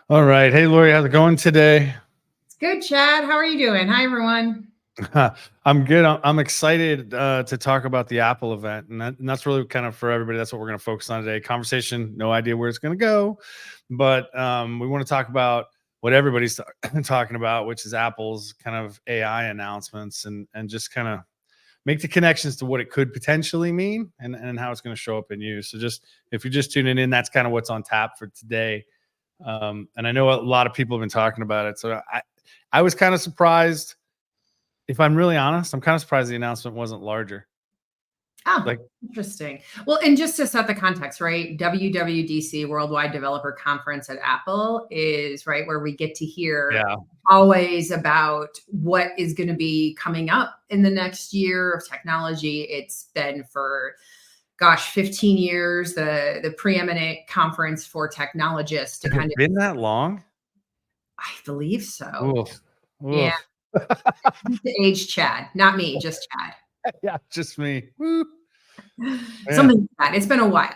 All right. Hey, Lori, how's it going today? It's good, Chad. How are you doing? Hi, everyone. I'm good. I'm excited to talk about the Apple event, and that's really kind of for everybody. That's what we're going to focus on today. Conversation, no idea where it's going to go, but we want to talk about what everybody's talking about, which is Apple's kind of AI announcements, and just kind of make the connections to what it could potentially mean and how it's going to show up in use. So just if you're just tuning in, that's kind of what's on tap for today. And I know a lot of people have been talking about it, so I was kind of surprised. If I'm really honest, I'm kind of surprised the announcement wasn't larger. Oh, Like, interesting. Well, and just to set the context, right? WWDC, Worldwide Developer Conference at Apple, is right where we get to hear yeah, always about what is going to be coming up in the next year of technology. It's been for 15 years, the preeminent conference for technologists to has kind it of, been that long? I believe so. Oof, Yeah, oof. the age Chad, not me, just Chad. Yeah, just me. Woo, man. Something like that. It's been a while.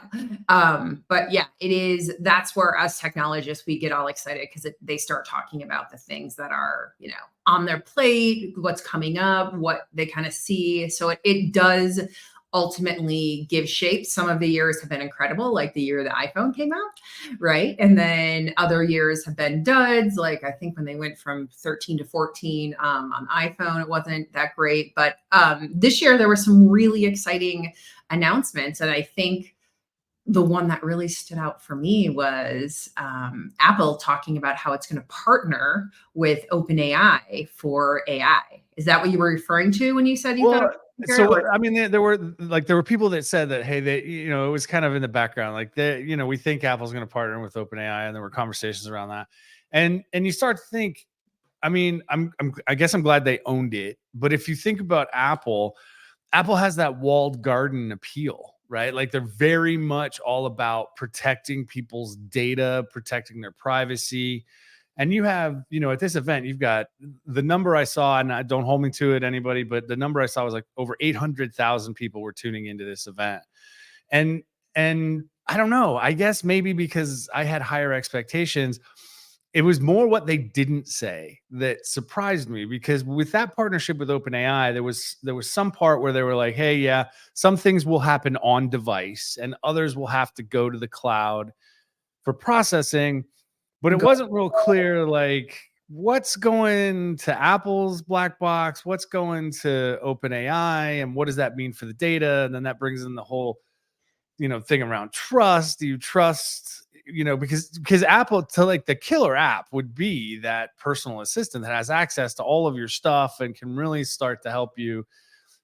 But yeah, it is. That's where us technologists, we get all excited because they start talking about the things that are, on their plate, what's coming up, what they kind of see. So it does ultimately give shape. Some of the years have been incredible, like the year the iPhone came out, right? And then other years have been duds. Like I think when they went from 13 to 14 on iPhone, it wasn't that great. But this year there were some really exciting announcements. And I think the one that really stood out for me was Apple talking about how it's going to partner with OpenAI for AI. Is that what you were referring to when you said you thought it Well, was so or I mean, there were people that said that, hey, it was kind of in the background, like we think Apple's going to partner with OpenAI, and there were conversations around that, and you start to think, I mean, I guess I'm glad they owned it, but if you think about Apple has that walled garden appeal, right? Like they're very much all about protecting people's data, protecting their privacy. And you have, at this event, you've got the number I saw, and I don't hold me to it, anybody, but the number I saw was like over 800,000 people were tuning into this event. And, and I don't know, I guess maybe because I had higher expectations, it was more what they didn't say that surprised me, because with that partnership with OpenAI, there was some part where they were like, "Hey, yeah, some things will happen on device and others will have to go to the cloud for processing," but it go? wasn't real clear like what's going to Apple's black box, what's going to OpenAI, and what does that mean for the data? And then that brings in the whole thing around trust. Do you trust, because Apple, to like, the killer app would be that personal assistant that has access to all of your stuff and can really start to help you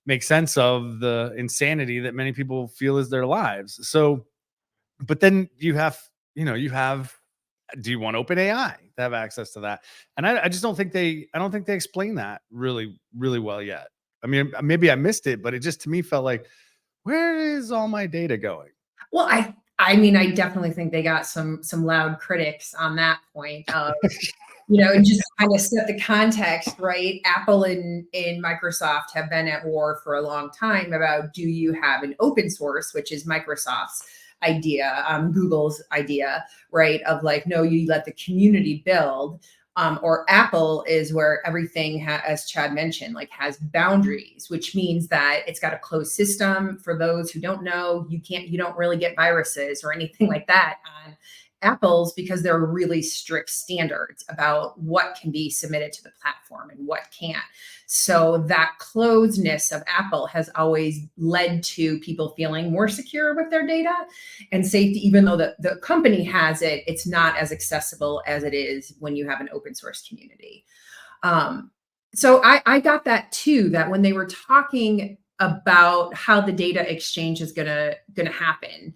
make sense of the insanity that many people feel is their lives. So, but then you have, do you want OpenAI to have access to that? And I just I don't think they explain that really, really well yet. I mean, maybe I missed it, but it just to me felt like, where is all my data going? Well, I mean, I definitely think they got some loud critics on that point of, and just kind of set the context, right? Apple and Microsoft have been at war for a long time about, do you have an open source, which is Microsoft's idea, Google's idea, right? Of like, no, you let the community build. Or Apple is where everything, as Chad mentioned, like has boundaries, which means that it's got a closed system. For those who don't know, you don't really get viruses or anything like that on Apple's, because there are really strict standards about what can be submitted to the platform and what can't. So that closedness of Apple has always led to people feeling more secure with their data and safety. Even though the company has it, it's not as accessible as it is when you have an open source community. So I got that too, that when they were talking about how the data exchange is gonna happen,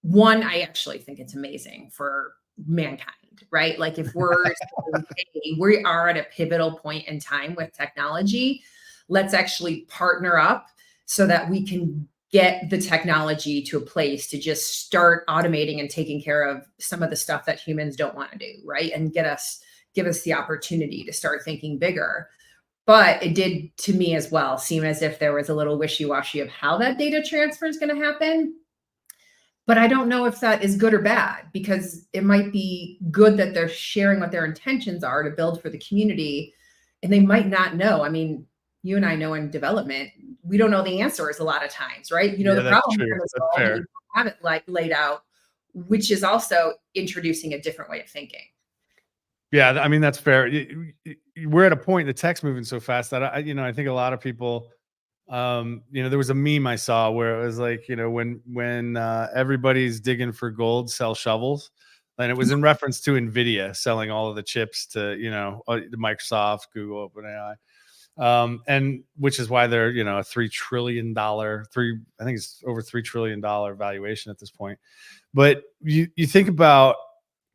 one, I actually think it's amazing for mankind, right? Like if we're saying, hey, we are at a pivotal point in time with technology, let's actually partner up so that we can get the technology to a place to just start automating and taking care of some of the stuff that humans don't want to do, right? And give us the opportunity to start thinking bigger. But it did, to me as well, seem as if there was a little wishy-washy of how that data transfer is going to happen. But I don't know if that is good or bad, because it might be good that they're sharing what their intentions are to build for the community, and they might not know. I mean, you and I know in development, we don't know the answers a lot of times, right? You know Yeah, the that's problem true. we're going to That's solve, and you fair. have it like laid out, which is also introducing a different way of thinking. Yeah, I mean, that's fair. We're at a point, the tech's moving so fast that I think a lot of people, there was a meme I saw where it was like, when everybody's digging for gold, sell shovels. And it was in reference to Nvidia selling all of the chips to, Microsoft, Google, OpenAI. And which is why they're, a I think it's over $3 trillion valuation at this point. But you think about,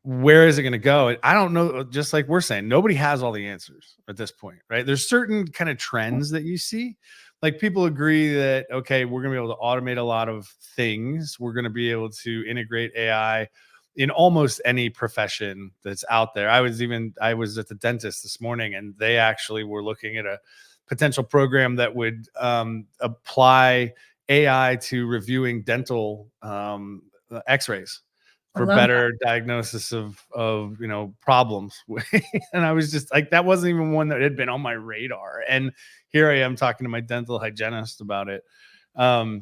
where is it going to go? And I don't know. Just like we're saying, nobody has all the answers at this point, right? There's certain kind of trends that you see. Like, people agree that, okay, we're going to be able to automate a lot of things. We're going to be able to integrate AI in almost any profession that's out there. I was at the dentist this morning, and they actually were looking at a potential program that would apply AI to reviewing dental x-rays I for love that. better diagnosis of problems. And I was just like, that wasn't even one that had been on my radar. And here I am talking to my dental hygienist about it. And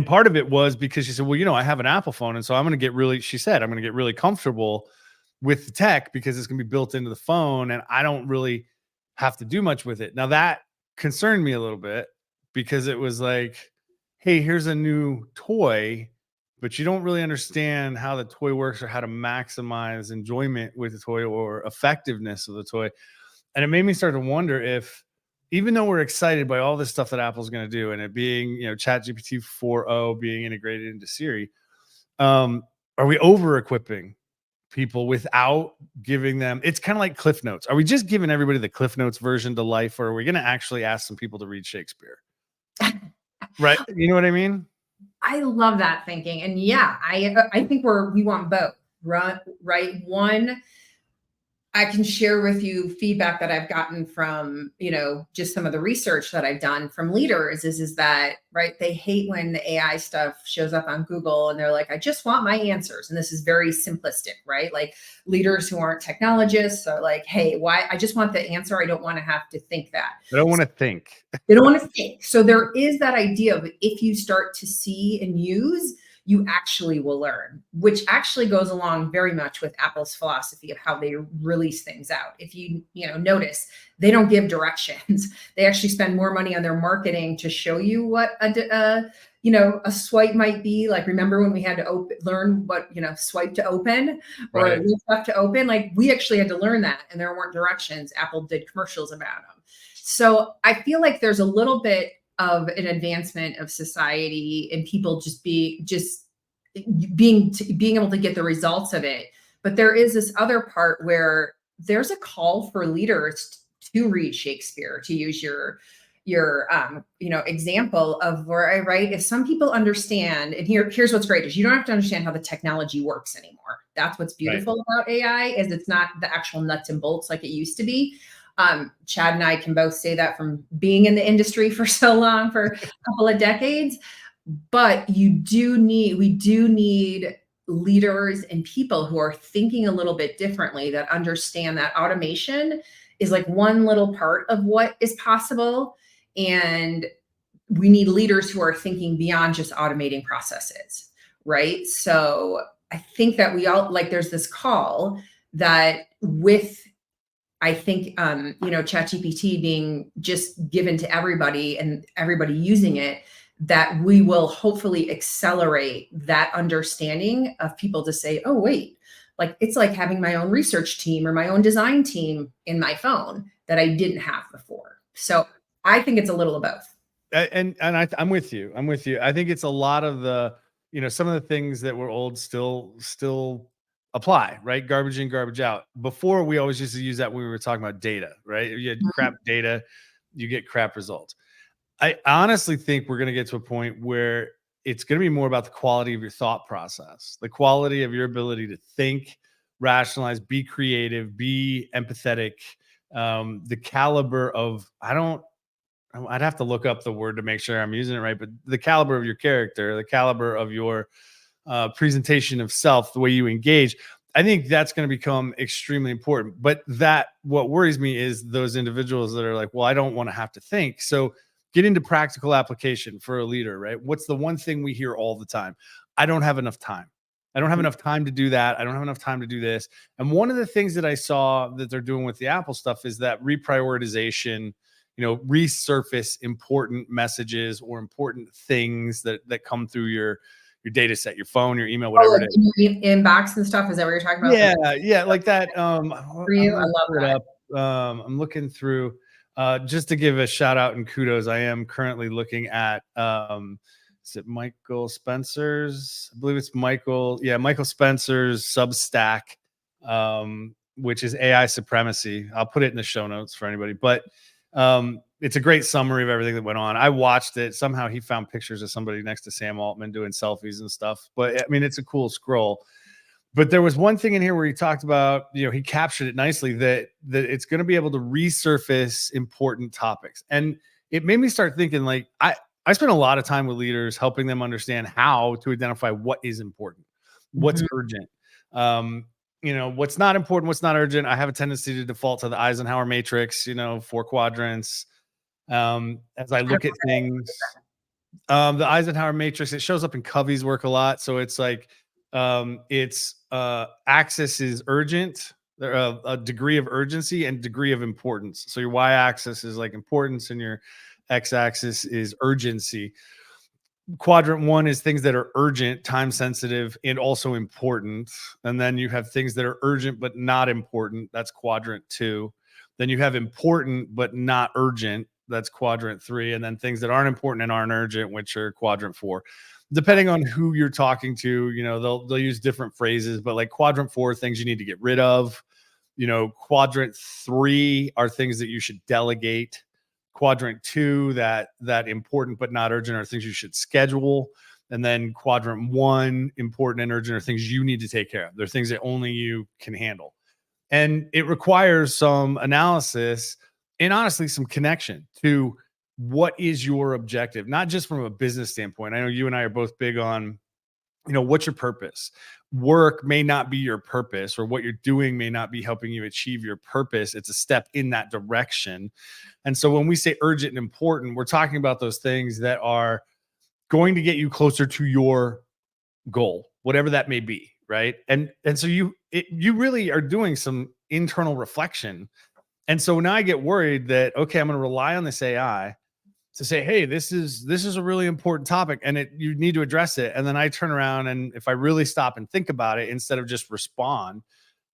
part of it was because she said, well, I have an Apple phone, and so I'm going to get really comfortable with the tech because it's going to be built into the phone, and I don't really have to do much with it. Now, that concerned me a little bit, because it was like, hey, here's a new toy, but you don't really understand how the toy works or how to maximize enjoyment with the toy or effectiveness of the toy. And it made me start to wonder if, even though we're excited by all this stuff that Apple's going to do, and it being, ChatGPT 4.0 being integrated into Siri, are we over equipping people without giving them? It's kind of like Cliff Notes. Are we just giving everybody the Cliff Notes version to life, or are we going to actually ask some people to read Shakespeare? Right? You know what I mean? I love that thinking. And yeah, I think we want both, right? One, I can share with you feedback that I've gotten from, just some of the research that I've done from leaders is that, right, they hate when the AI stuff shows up on Google and they're like, I just want my answers. And this is very simplistic, right? Like, leaders who aren't technologists are like, hey, why? I just want the answer. I don't want to have to think that. I don't want to think. They don't want to think. So there is that idea of, if you start to see and use, you actually will learn, which actually goes along very much with Apple's philosophy of how they release things out. If you notice, they don't give directions. They actually spend more money on their marketing to show you what a swipe might be. Like, remember when we had to learn what, swipe to open, or Right. lift up to open? Like, we actually had to learn that, and there weren't directions. Apple did commercials about them. So I feel like there's a little bit of an advancement of society and people being able to get the results of it. But there is this other part where there's a call for leaders to read Shakespeare, to use your example of where I write. If some people understand, and here's what's great, is you don't have to understand how the technology works anymore. That's what's beautiful about AI, is it's not the actual nuts and bolts like it used to be. Chad and I can both say that from being in the industry for so long, for a couple of decades. But we do need leaders and people who are thinking a little bit differently, that understand that automation is like one little part of what is possible. And we need leaders who are thinking beyond just automating processes, right? So I think that we all, like, there's this call that with, I think, ChatGPT being just given to everybody and everybody using it, that we will hopefully accelerate that understanding of people to say, oh, wait, like, it's like having my own research team or my own design team in my phone that I didn't have before. So I think it's a little of both. I'm with you. I think it's a lot of the, some of the things that were old still apply, right? Garbage in, garbage out. Before, we always used to use that when we were talking about data, right? You had crap data, you get crap results. I honestly think we're going to get to a point where it's going to be more about the quality of your thought process, the quality of your ability to think, rationalize, be creative, be empathetic, the caliber of, I'd have to look up the word to make sure I'm using it right, but the caliber of your character, the caliber of your presentation of self, the way you engage. I think that's going to become extremely important. But what worries me is those individuals that are like, well, I don't want to have to think. So get into practical application for a leader, right? What's the one thing we hear all the time? I don't have enough time. I don't have enough time to do that. I don't have enough time to do this. And one of the things that I saw that they're doing with the Apple stuff is that reprioritization, resurface important messages or important things that come through your data set, your phone, your email, whatever it is. Your inbox and stuff. Is that what you're talking about? Yeah, like that. For you, I love that. I'm looking through just to give a shout out and kudos. I am currently looking at is it Michael Spencer's? I believe it's Michael Spencer's Substack, which is AI Supremacy. I'll put it in the show notes for anybody, but it's a great summary of everything that went on. I watched it. Somehow he found pictures of somebody next to Sam Altman doing selfies and stuff. But I mean, it's a cool scroll. But there was one thing in here where he talked about, he captured it nicely that it's going to be able to resurface important topics. And it made me start thinking, like, I spent a lot of time with leaders helping them understand how to identify what is important, what's urgent, what's not important, what's not urgent. I have a tendency to default to the Eisenhower Matrix, 4 quadrants. As I look at things, the Eisenhower Matrix, it shows up in Covey's work a lot. So it's like, axis is urgent, a degree of urgency and degree of importance. So your y-axis is like importance and your x-axis is urgency. Quadrant 1 is things that are urgent, time sensitive, and also important. And then you have things that are urgent but not important. That's quadrant 2. Then you have important but not urgent. That's quadrant 3. And then things that aren't important and aren't urgent, which are quadrant 4. Depending on who you're talking to, they'll use different phrases, but like quadrant 4, things you need to get rid of. Quadrant 3 are things that you should delegate. Quadrant 2, that important but not urgent, are things you should schedule. And then quadrant 1, important and urgent, are things you need to take care of. They're things that only you can handle. And it requires some analysis and honestly some connection to what is your objective, not just from a business standpoint. I know you and I are both big on, what's your purpose? Work may not be your purpose, or what you're doing may not be helping you achieve your purpose. It's a step in that direction. And so when we say urgent and important, we're talking about those things that are going to get you closer to your goal, whatever that may be, right? And so you really are doing some internal reflection. And so now I get worried that, okay, I'm going to rely on this AI to say, hey, this is a really important topic and you need to address it. And then I turn around, and if I really stop and think about it, instead of just respond,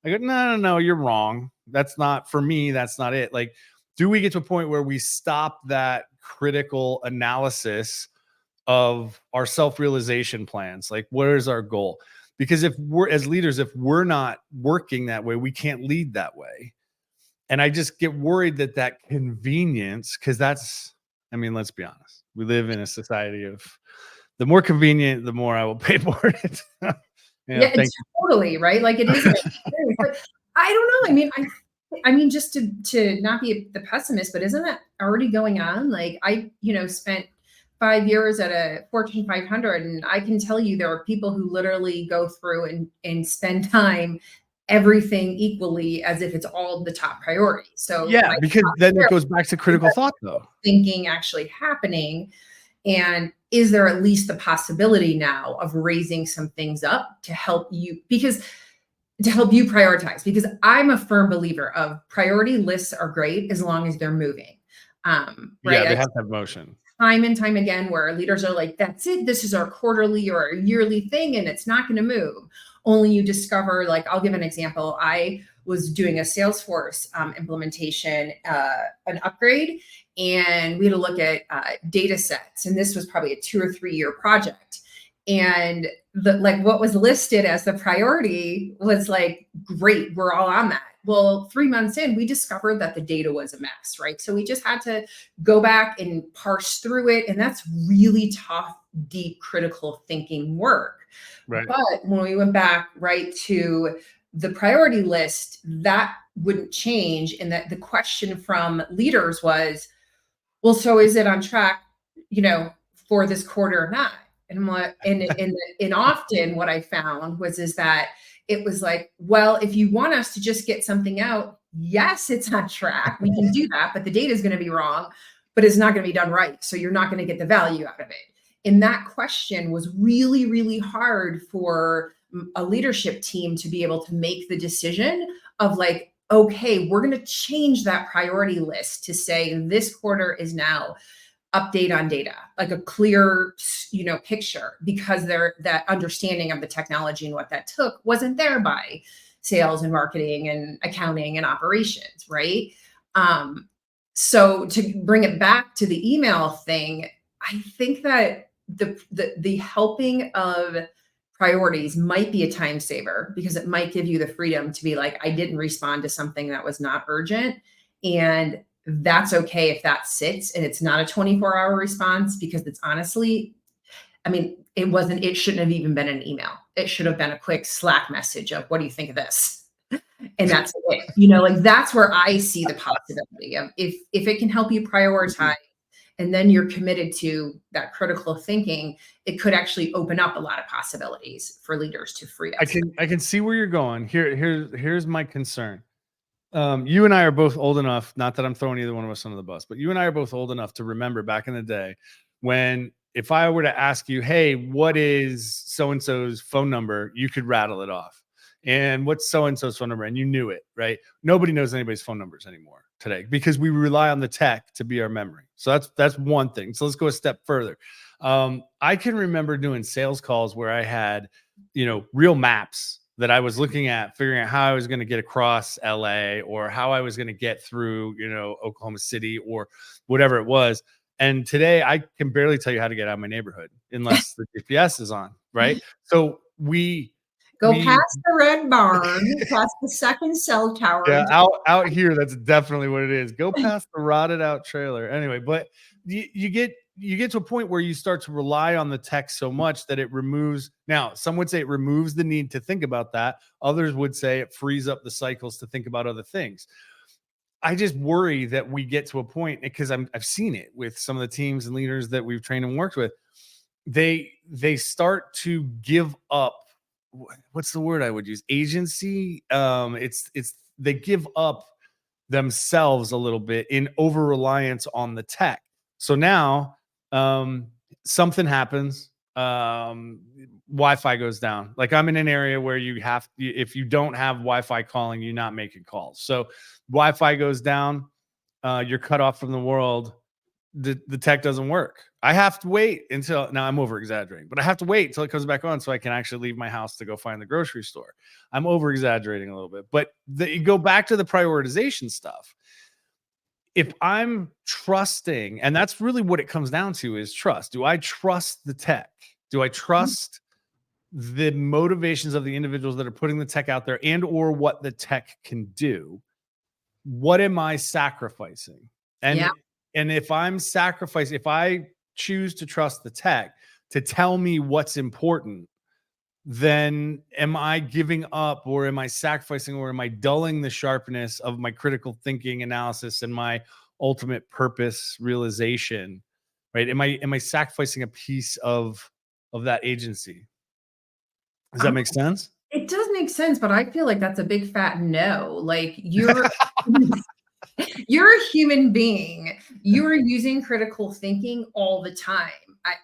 I go, no, you're wrong. That's not for me. That's not it. Like, do we get to a point where we stop that critical analysis of our self-realization plans? Like, where is our goal? Because if we're, as leaders, if we're not working that way, we can't lead that way. And I just get worried that convenience, because let's be honest. We live in a society of the more convenient, the more I will pay for it. It's totally right. Like, it is. But I don't know. I mean, just to not be the pessimist, but isn't that already going on? Like, I spent 5 years at a Fortune 500, and I can tell you there are people who literally go through and spend time everything equally as if it's all the top priority. So because then it goes back to critical thought, though. Thinking actually happening. And is there at least the possibility now of raising some things up to help you prioritize? Because I'm a firm believer of priority lists are great as long as they're moving. Right? Yeah, they have to have motion. Time and time again, where leaders are like, that's it. This is our quarterly or our yearly thing, and it's not going to move. Only you discover, like, I'll give an example. I was doing a Salesforce implementation, an upgrade, and we had to look at data sets. And this was probably a 2 or 3 year project. And what was listed as the priority was like, great, we're all on that. Well, 3 months in, we discovered that the data was a mess, right? So we just had to go back and parse through it. And that's really tough, deep, critical thinking work. Right. But when we went back, right, to the priority list, that wouldn't change. And that the question from leaders was, well, so is it on track, for this quarter or not? And I'm like, and often what I found is that it was like, well, if you want us to just get something out, yes, it's on track. We can do that, but the data is going to be wrong, but it's not going to be done right. So you're not going to get the value out of it. And that question was really, really hard for a leadership team to be able to make the decision of like, okay, we're going to change that priority list to say this quarter is now update on data, like a clear, picture, because that understanding of the technology and what that took wasn't there by sales and marketing and accounting and operations, right? So to bring it back to the email thing, I think that the helping of priorities might be a time saver, because it might give you the freedom to be like, I didn't respond to something that was not urgent. And that's okay if that sits and it's not a 24-hour response, because it's honestly, I mean, it shouldn't have even been an email. It should have been a quick Slack message of, what do you think of this? And that's it. Like that's where I see the possibility of, if it can help you prioritize, and then you're committed to that critical thinking, it could actually open up a lot of possibilities for leaders to free up. I can see where you're going. Here's my concern. You and I are both old enough, not that I'm throwing either one of us under the bus, but you and I are both old enough to remember back in the day when, if I were to ask you, hey, what is so-and-so's phone number? You could rattle it off. And what's so-and-so's phone number? And you knew it, right? Nobody knows anybody's phone numbers anymore today, because we rely on the tech to be our memory. So that's one thing. So let's go a step further. I can remember doing sales calls where I had, real maps that I was looking at, figuring out how I was going to get across LA, or how I was going to get through, Oklahoma City, or whatever it was. And today I can barely tell you how to get out of my neighborhood unless the GPS is on, right? So we go past the red barn, past the second cell tower. Yeah, out here, that's definitely what it is. Go past the rotted out trailer. Anyway, but you get to a point where you start to rely on the tech so much that it removes. Now, some would say it removes the need to think about that. Others would say it frees up the cycles to think about other things. I just worry that we get to a point, because I've seen it with some of the teams and leaders that we've trained and worked with. They start to give up. What's the word I would use? Agency. They give up themselves a little bit in over reliance on the tech. So now something happens. Wi-Fi goes down. Like, I'm in an area where if you don't have Wi-Fi calling, you're not making calls. So Wi-Fi goes down. You're cut off from the world. The tech doesn't work. I have to wait until, now I'm over exaggerating, but I have to wait until it comes back on so I can actually leave my house to go find the grocery store. I'm over exaggerating a little bit, but you go back to the prioritization stuff. If I'm trusting, and that's really what it comes down to, is trust. Do I trust the tech? Do I trust the motivations of the individuals that are putting the tech out there, and or what the tech can do? What am I sacrificing? And if I'm sacrificing, if I choose to trust the tech to tell me what's important, then am I giving up, or am I sacrificing, or am I dulling the sharpness of my critical thinking analysis and my ultimate purpose realization, right? Am I sacrificing a piece of that agency? Does that make sense? It does make sense, but I feel like that's a big fat no. Like, you're you're a human being. You are using critical thinking all the time.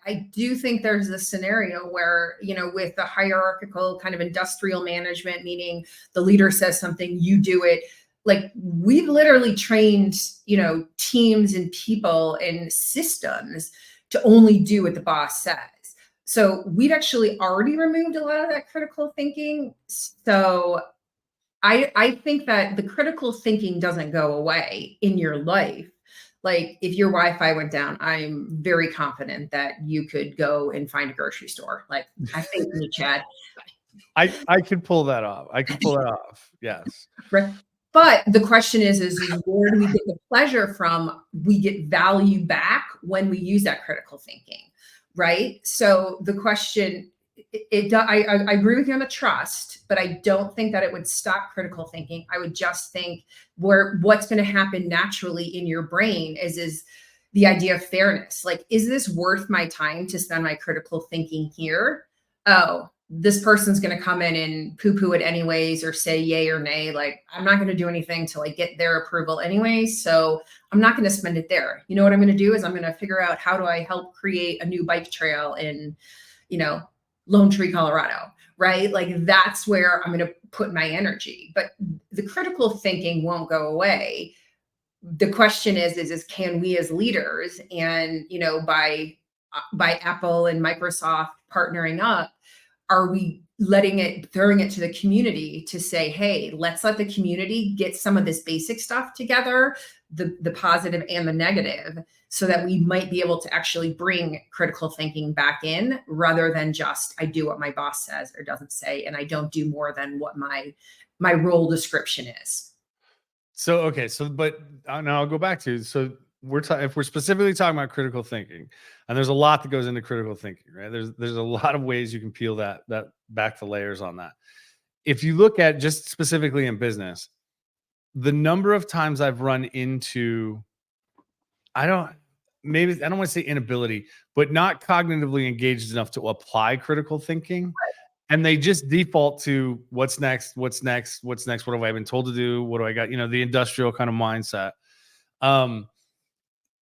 I do think there's a scenario where, with the hierarchical kind of industrial management, meaning the leader says something, you do it. Like, we've literally trained, teams and people and systems to only do what the boss says. So we've actually already removed a lot of that critical thinking. So I think that the critical thinking doesn't go away in your life. Like, if your Wi-Fi went down, I'm very confident that you could go and find a grocery store. Like, I think me, Chad. I could pull that off. Yes. Right. But the question is where do we get the pleasure from? We get value back when we use that critical thinking, right? So the question, I agree with you on the trust, but I don't think that it would stop critical thinking. I would just think what's going to happen naturally in your brain is the idea of fairness. Like, is this worth my time to spend my critical thinking here? Oh, this person's going to come in and poo poo it anyways, or say yay or nay. Like, I'm not going to do anything till I get their approval anyways. So I'm not going to spend it there. You know what I'm going to do is I'm going to figure out, how do I help create a new bike trail in, Lone Tree, Colorado, right? Like, that's where I'm going to put my energy. But the critical thinking won't go away. The question is can we as leaders, and, by Apple and Microsoft partnering up, are we throwing it to the community to say, hey, let's let the community get some of this basic stuff together, the positive and the negative, so that we might be able to actually bring critical thinking back in, rather than just, I do what my boss says or doesn't say, and I don't do more than what my role description is. So, okay. So, but now I'll go back to, so if we're specifically talking about critical thinking, and there's a lot that goes into critical thinking, right? There's a lot of ways you can peel that back to layers on that. If you look at just specifically in business, the number of times I've run into, I don't want to say inability, but not cognitively engaged enough to apply critical thinking. And they just default to what's next, what's next, what's next, what have I been told to do, what do I got, the industrial kind of mindset.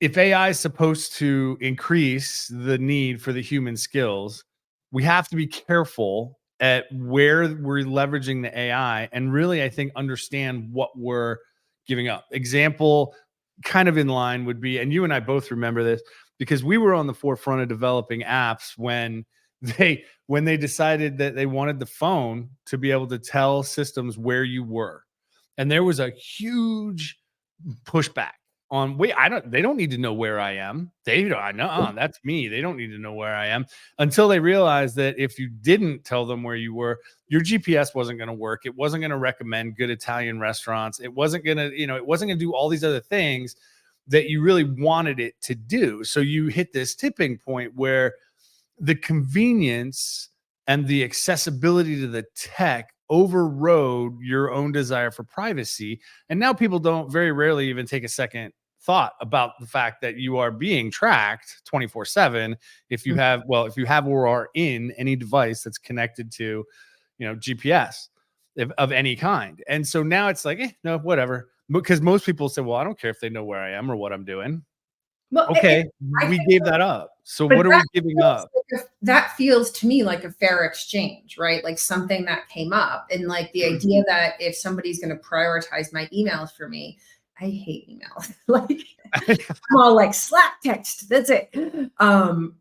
If AI is supposed to increase the need for the human skills, we have to be careful at where we're leveraging the AI, and really, I think, understand what we're giving up. Example, kind of in line, would be, and you and I both remember this, because we were on the forefront of developing apps when they decided that they wanted the phone to be able to tell systems where you were. And there was a huge pushback on, they don't need to know where I am. I know that's me. They don't need to know where I am, until they realized that if you didn't tell them where you were, your GPS wasn't going to work. It wasn't going to recommend good Italian restaurants. It wasn't going to, it wasn't going to do all these other things that you really wanted it to do. So you hit this tipping point where the convenience and the accessibility to the tech overrode your own desire for privacy. And now people don't very rarely even take a second thought about the fact that you are being tracked 24/7 if you have or are in any device that's connected to, GPS of any kind. And so now it's like, no, whatever. Because most people say, well, I don't care if they know where I am or what I'm doing. Well, okay, we gave that up. So what are we giving up? That feels to me like a fair exchange, right? Like something that came up, and like the idea that if somebody's going to prioritize my emails for me, I hate email. Like, I'm all like Slack text. That's it.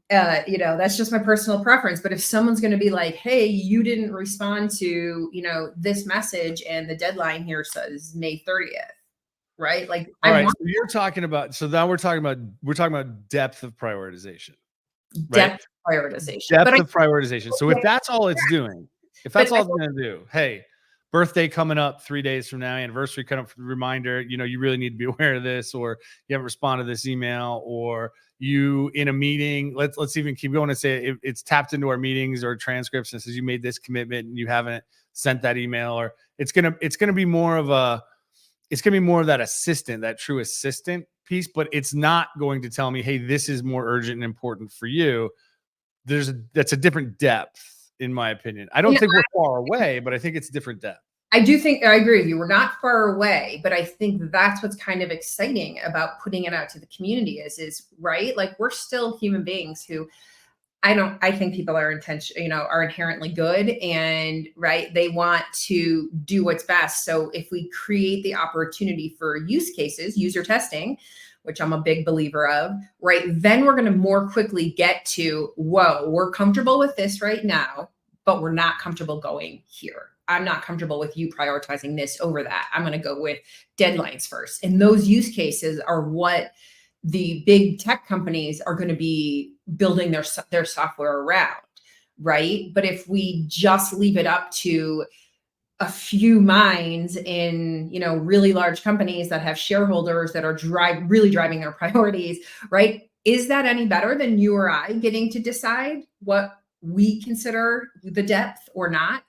That's just my personal preference. But if someone's going to be like, hey, you didn't respond to, this message, and the deadline here says May 30th. Right. Like, all right. So you're talking about, now we're talking about depth of prioritization. Depth prioritization. Depth of prioritization. So if that's all it's doing, if that's all it's going to do, hey, birthday coming up 3 days from now, anniversary coming up, reminder, you really need to be aware of this, or you haven't responded to this email, or you in a meeting, let's even keep going and say it's tapped into our meetings or transcripts and says you made this commitment and you haven't sent that email, or it's going to be more of that assistant, that true assistant piece, but it's not going to tell me, hey, this is more urgent and important for you. That's a different depth, in my opinion. I don't think we're far away, but I think it's different depth. I agree with you. We're not far away, but I think that's what's kind of exciting about putting it out to the community is right. Like, we're still human beings who, I think people are inherently good, and right, they want to do what's best. So if we create the opportunity for use cases, user testing, which I'm a big believer of, right, then we're going to more quickly get to, whoa, we're comfortable with this right now, but we're not comfortable going here. I'm not comfortable with you prioritizing this over that. I'm going to go with deadlines first. And those use cases are what the big tech companies are going to be building their software around, right? But if we just leave it up to a few minds in, really large companies that have shareholders that are really driving their priorities, right? Is that any better than you or I getting to decide what we consider the depth or not?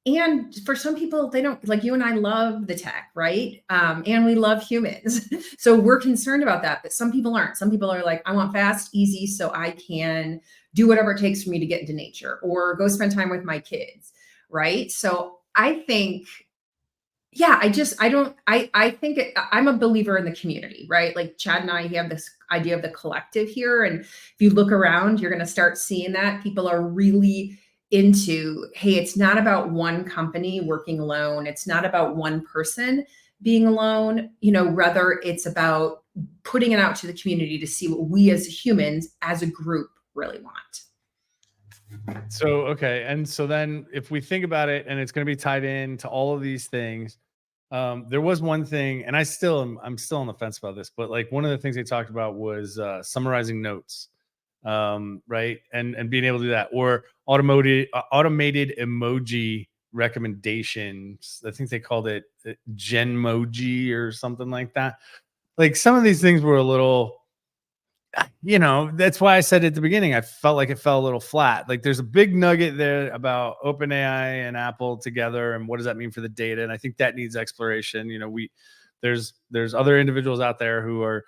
And for some people, they don't, like you and I love the tech, right? And we love humans. So we're concerned about that, but some people aren't. Some people are like, I want fast, easy, so I can do whatever it takes for me to get into nature or go spend time with my kids, right? So I think, yeah, I think I'm a believer in the community, right? Like Chad and I have this idea of the collective here. And if you look around, you're going to start seeing that people are really into, hey, it's not about one company working alone. It's not about one person being alone, rather it's about putting it out to the community to see what we as humans, as a group, really want. So, okay. And so then if we think about it, and it's going to be tied into all of these things, there was one thing, and I'm still on the fence about this, but like one of the things they talked about was summarizing notes, right? And being able to do that, or automated emoji recommendations. I think they called it Genmoji or something like that. Like some of these things were a little, that's why I said at the beginning, I felt like it fell a little flat. Like there's a big nugget there about OpenAI and Apple together, and what does that mean for the data? And I think that needs exploration. There's other individuals out there who are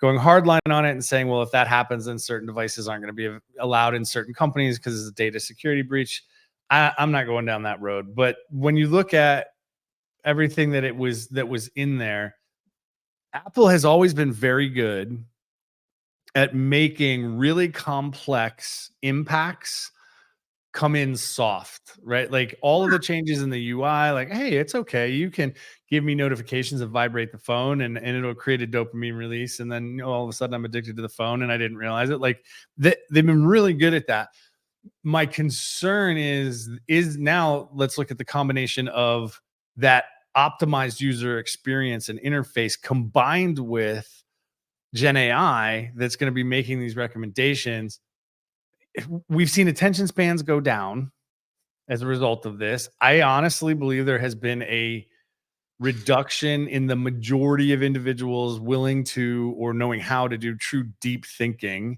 going hardline on it and saying, well, if that happens, then certain devices aren't going to be allowed in certain companies because it's a data security breach. I'm not going down that road. But when you look at everything that was in there, Apple has always been very good at making really complex impacts come in soft, right? Like all of the changes in the UI, like, hey, it's okay. You can give me notifications and vibrate the phone and it'll create a dopamine release. And then all of a sudden I'm addicted to the phone and I didn't realize it. Like they've been really good at that. My concern is now let's look at the combination of that optimized user experience and interface combined with Gen AI that's going to be making these recommendations. We've seen attention spans go down as a result of this. I honestly believe there has been a reduction in the majority of individuals willing to or knowing how to do true deep thinking.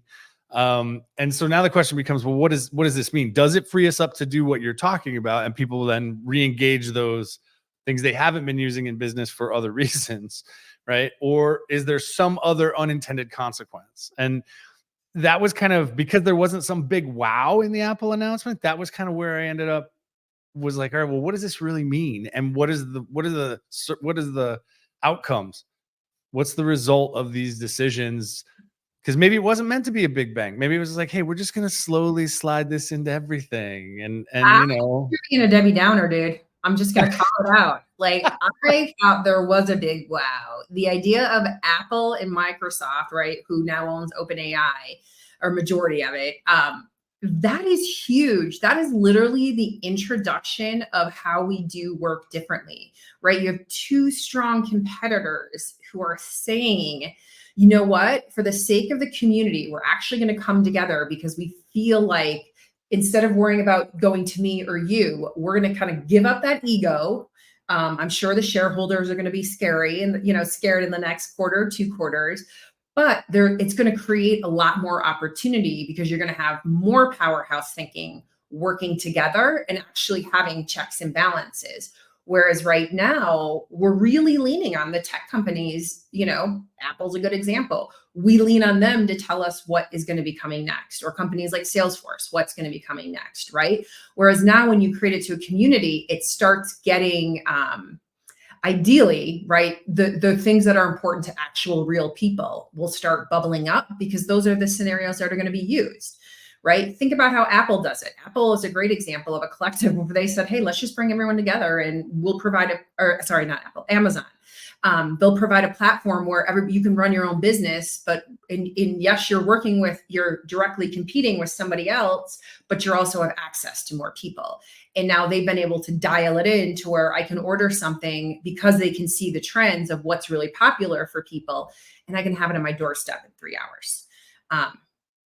And so now the question becomes, well, what does this mean? Does it free us up to do what you're talking about? And people will then re-engage those things they haven't been using in business for other reasons, right? Or is there some other unintended consequence? And that was kind of, because there wasn't some big wow in the Apple announcement, that was kind of where I ended up, was like, all right, well, what does this really mean? And what is the outcomes? What's the result of these decisions? Because maybe it wasn't meant to be a big bang. Maybe it was like, hey, we're just going to slowly slide this into everything. And You're being a Debbie Downer, dude. I'm just going to call it out. Like I thought there was a big wow. The idea of Apple and Microsoft, right, who now owns OpenAI, or majority of it, that is huge. That is literally the introduction of how we do work differently, right? You have two strong competitors who are saying, you know what, for the sake of the community, we're actually going to come together because we feel like instead of worrying about going to me or you, we're going to kind of give up that ego. I'm sure the shareholders are going to be scared in the next quarter, 2 quarters, but it's going to create a lot more opportunity because you're going to have more powerhouse thinking working together and actually having checks and balances. Whereas right now, we're really leaning on the tech companies. Apple's a good example. We lean on them to tell us what is going to be coming next, or companies like Salesforce, what's going to be coming next, right? Whereas now when you create it to a community, it starts getting, ideally, right, the things that are important to actual real people will start bubbling up because those are the scenarios that are going to be used. Right? Think about how Apple does it. Apple is a great example of a collective where they said, hey, let's just bring everyone together and we'll provide Amazon. They'll provide a platform where you can run your own business, but yes, you're directly competing with somebody else, but you also have access to more people. And now they've been able to dial it in to where I can order something because they can see the trends of what's really popular for people, and I can have it on my doorstep in 3 hours.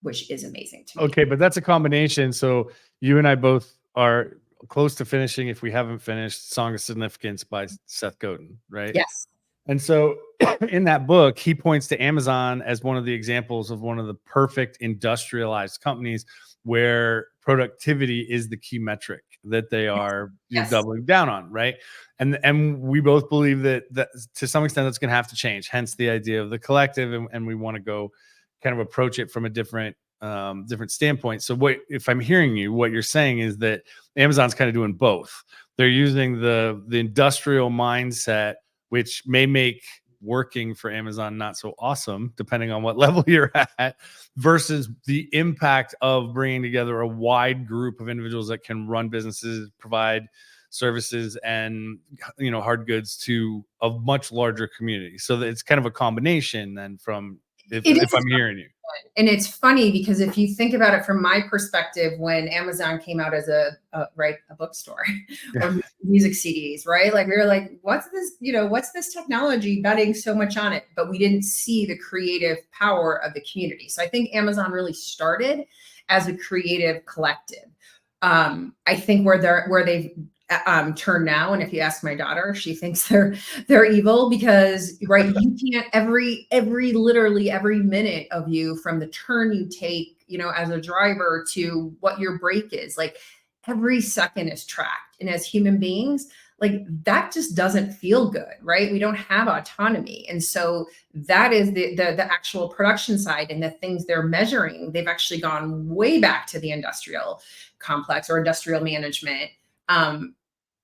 Which is amazing to me. Okay, but that's a combination. So you and I both are close to finishing, if we haven't finished, Song of Significance by Seth Godin, right? Yes. And so in that book, he points to Amazon as one of the examples of one of the perfect industrialized companies where productivity is the key metric that they are Yes. doubling down on, right? And we both believe that to some extent that's going to have to change. Hence the idea of the collective, and we want to go kind of approach it from a different standpoint. So if I'm hearing you, what you're saying is that Amazon's kind of doing both. They're using the industrial mindset, which may make working for Amazon not so awesome, depending on what level you're at, versus the impact of bringing together a wide group of individuals that can run businesses, provide services, and hard goods to a much larger community. So it's kind of a combination then, from if I'm hearing you. And it's funny because if you think about it from my perspective, when Amazon came out as a bookstore or music CDs, right? Like we were like, what's this technology betting so much on it? But we didn't see the creative power of the community. So I think Amazon really started as a creative collective. I think where they've turn now, and if you ask my daughter, she thinks they're evil because, right, you can't literally every minute of you, from the turn you take, as a driver, to what your break is, like every second is tracked. And as human beings, like that just doesn't feel good, right? We don't have autonomy. And so that is the actual production side, and the things they're measuring, they've actually gone way back to the industrial complex or industrial management.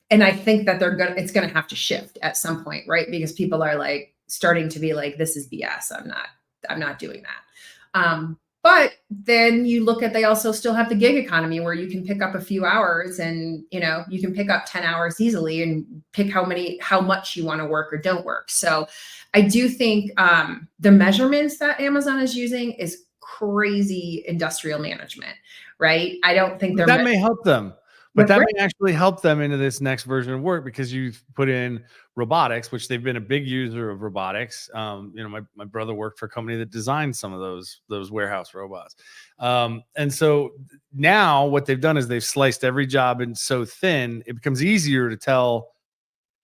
And I think that it's going to have to shift at some point, right? Because people are like starting to be like, this is BS. I'm not doing that. But then you look at, they also still have the gig economy where you can pick up a few hours, and, you can pick up 10 hours easily and pick how much you want to work or don't work. So I do think the measurements that Amazon is using is crazy industrial management, right? I don't think that may help them. But that may actually help them into this next version of work, because you've put in robotics, which they've been a big user of robotics. My brother worked for a company that designed some of those warehouse robots. And so now what they've done is they've sliced every job in so thin, it becomes easier to tell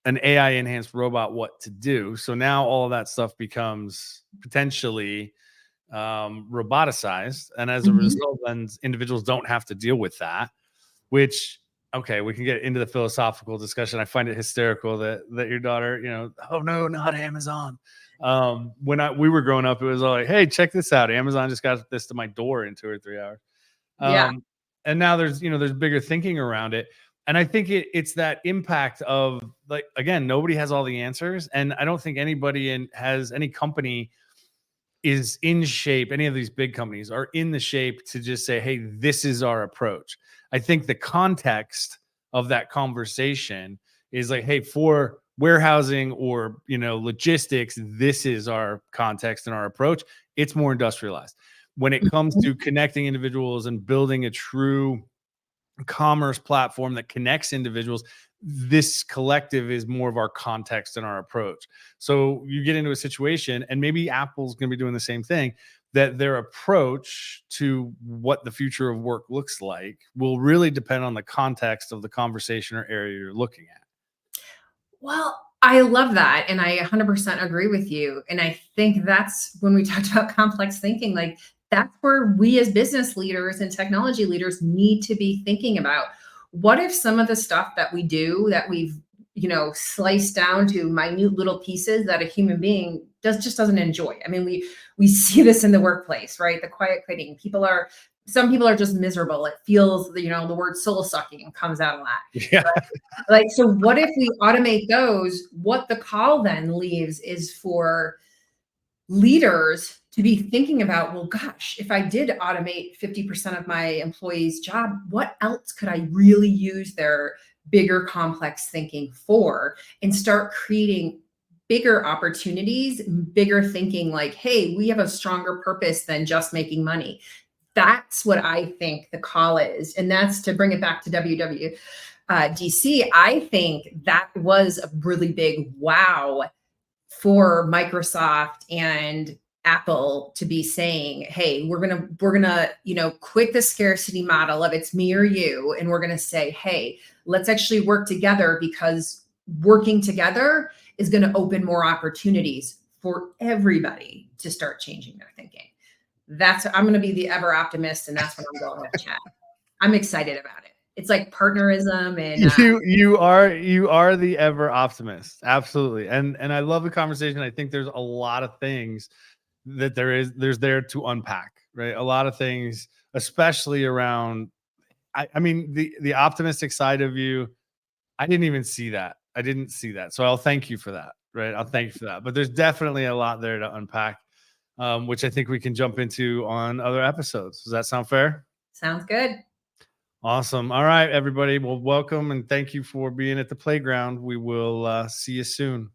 an AI enhanced robot what to do. So now all of that stuff becomes potentially roboticized. And as a result, then individuals don't have to deal with that, which, okay, we can get into the philosophical discussion. I find it hysterical that your daughter, oh no, not Amazon. When we were growing up, it was all like, hey, check this out. Amazon just got this to my door in 2 or 3 hours. And now there's bigger thinking around it. And I think it's that impact of, like, again, nobody has all the answers. And I don't think anybody has any company is in shape. Any of these big companies are in the shape to just say, hey, this is our approach. I think the context of that conversation is like, hey, for warehousing or, logistics, this is our context and our approach. It's more industrialized. When it comes to connecting individuals and building a true commerce platform that connects individuals, this collective is more of our context and our approach. So you get into a situation, and maybe Apple's going to be doing the same thing, that their approach to what the future of work looks like will really depend on the context of the conversation or area you're looking at. Well, I love that. And I 100% agree with you. And I think that's when we talked about complex thinking, like that's where we as business leaders and technology leaders need to be thinking about, what if some of the stuff that we do, that we've, sliced down to minute little pieces that a human being just doesn't enjoy. I mean, we see this in the workplace, right? The quiet quitting. Some people are just miserable. It feels, the word soul sucking comes out a lot. Yeah. Right? Like, so what if we automate those? What the call then leaves is for leaders to be thinking about, well, gosh, if I did automate 50% of my employees' job, what else could I really use their bigger complex thinking for, and start creating bigger opportunities, bigger thinking, like, hey, we have a stronger purpose than just making money. That's what I think the call is. And that's to bring it back to WWDC. I think that was a really big wow for Microsoft and Apple to be saying, hey, we're gonna quit the scarcity model of it's me or you, and we're gonna say, hey, let's actually work together, because working together is going to open more opportunities for everybody to start changing their thinking. I'm going to be the ever optimist, and that's what I'm going with, Chad. I'm excited about it. It's like partnerism and you are the ever optimist. Absolutely. And I love the conversation. I think there's a lot of things that there's there to unpack, right? A lot of things, especially around I mean the optimistic side of you. I didn't even see that. I didn't see that. So I'll thank you for that, right? I'll thank you for that. But there's definitely a lot there to unpack, which I think we can jump into on other episodes. Does that sound fair? sounds good. Awesome. All right, everybody. Well, welcome and thank you for being at the playground. We will see you soon.